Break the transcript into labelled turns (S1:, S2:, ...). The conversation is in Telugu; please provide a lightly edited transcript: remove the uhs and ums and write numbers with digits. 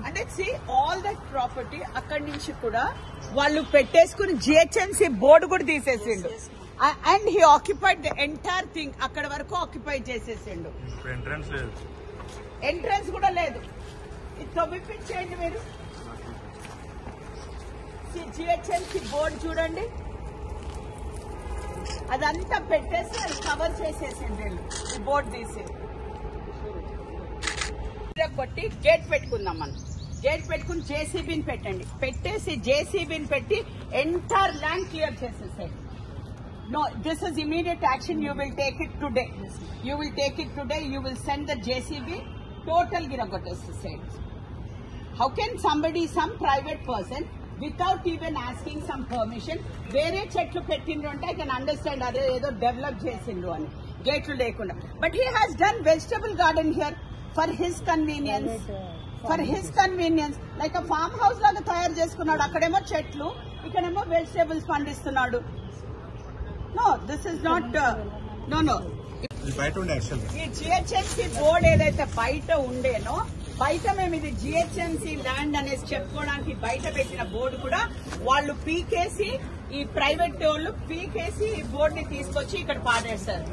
S1: అంటే సి ఆల్ దట్ ప్రాపర్టీ అక్కడి నుంచి కూడా వాళ్ళు పెట్టేసుకుని జిహెచ్ఎంసీ బోర్డు కూడా తీసేసిండు. And he occupied the entire thing. అక్కడ వరకు ఆక్యుపై చేసేసిండు. ఎంట్రన్స్ కూడా లేదు. తవ్విపించేయండి మీరు. జిహెచ్ఎంసీ బోర్డు చూడండి, అదంతా పెట్టేసి అది కవర్ చేసేసింది వీళ్ళు. ఈ బోర్డు తీసి కొట్టి గేట్ పెట్టుకుందాం. మనం గేట్ పెట్టుకుని జేసీబీని పెట్టండి. పెట్టేసి జేసీబీని పెట్టి ఎంటైర్ ల్యాండ్ క్లియర్ చేసేసాయి. No, this is immediate action. You will take it today. You will take it today. You will send the JCB. Total Giragotas. How can somebody, some private person, without even asking some permission, వేరే చెట్లు పెట్టిండ్రు I can understand అదే ఏదో డెవలప్ చేసిండ్రు అని గేట్లు లేకుండా. But he has done vegetable garden here for his convenience. For his convenience. Like a farm house లాగా తయారు చేసుకున్నాడు. అక్కడేమో చెట్లు, ఇక్కడేమో వెజిటేబుల్స్ పండిస్తున్నాడు. No, this is not. No. ఈ జిహెచ్ఎంసీ బోర్డు ఏదైతే బయట ఉండేనో, బయట మేము ఇది జిహెచ్ఎంసీ ల్యాండ్ అనేసి చెప్పుకోవడానికి బయట పెట్టిన బోర్డు కూడా వాళ్ళు పీకేసి, ఈ ప్రైవేట్ వాళ్ళు పీకేసి ఈ బోర్డుని తీసుకొచ్చి ఇక్కడ పాడేశారు.